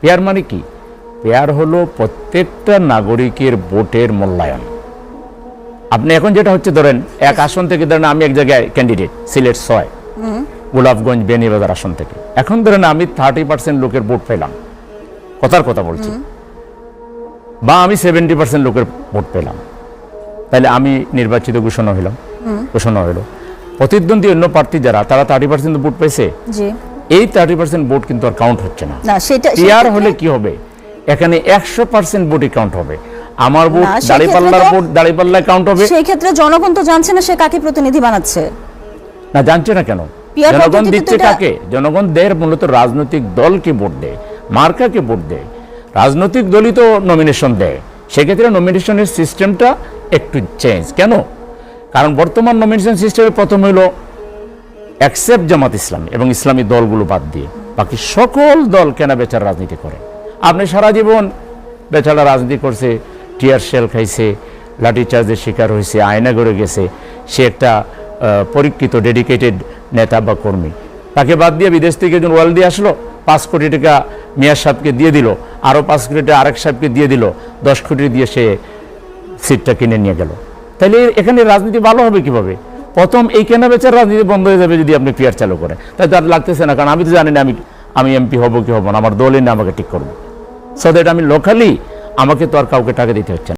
Pair মানে কি? Pair হলো প্রত্যেকটা নাগরিকের ভোটের মূল্যায়ন। আপনি এখন যেটা হচ্ছে ধরেন এক আসন থেকে ধরেন আমি এক জায়গায় ক্যান্ডিডেট সিলেট 6 গোলাপগঞ্জ বেনিবাজার আসন থেকে, এখন ধরেন আমি 30% লোকের ভোট পেলাম, কথার কথা বলছি, বা আমি 70% লোকের ভোট পেলাম, তাহলে আমি নির্বাচিত ঘোষণা হলো। প্রতিদ্বন্দ্বী অন্য প্রার্থী যারা তারা 30% ভোট পেয়েছে, এই 30% ভোট কিন্তু আর কাউন্ট হচ্ছে না। পেয়ার হলে কি হবে? এখানে 100% ভোটই কাউন্ট হবে। আমার ভোট দাঁড়িপাল্লার ভোট দাঁড়িপাল্লায় কাউন্ট হবে। সেই ক্ষেত্রে জনগণ তো জানছে না সে কাকে প্রতিনিধি বানাচ্ছে। না, জানছে না কেন? জনগণ দিচ্ছে কাকে? জনগণ দেয় মূলত রাজনৈতিক দলকে ভোট দেয়, মার্কাকে ভোট দেয়। রাজনৈতিক দলই তো নমিনেশন দেয়। সেক্ষেত্রে নমিনেশনের সিস্টেমটা একটু চেঞ্জ। কেন? কারণ বর্তমান নমিনেশন সিস্টেমে প্রথম হলো অ্যাকসেপ্ট জামাত ইসলামী এবং ইসলামী দলগুলো বাদ দিয়ে বাকি সকল দল কেনা বেচার রাজনীতি করে। আপনি সারা জীবন বেচারা রাজনীতি করছে, টিয়ার শেল খাইছে, লাঠিচার্জের শিকার হয়েছে, আয়না গড়ে গেছে, সে একটা পরীক্ষিত ডেডিকেটেড নেতা বা কর্মী। তাকে বাদ দিয়ে বিদেশ থেকে একজন ওয়াল দিয়ে আসলো, 5 কোটি টাকা মিয়ার সাহেবকে দিয়ে দিল, আরও 5 কোটি টাকা আরেক সাহেবকে দিয়ে দিল, 10 কোটি দিয়ে সে সিটটা কিনে নিয়ে গেল। তাহলে এখানে রাজনীতি ভালো হবে কিভাবে? প্রথম এই কেনা বেচার রাজনীতি বন্ধ হয়ে যাবে যদি আপনি পিয়ার চালু করেন। তাই তার লাগতেছে না, কারণ আমি তো জানি না আমি এমপি হব কি হব না, আমার দলই না আমাকে ঠিক করবো। সো দ্যাট আমি লোকালি আমাকে তো আর কাউকে টাকা দিতে হচ্ছে না।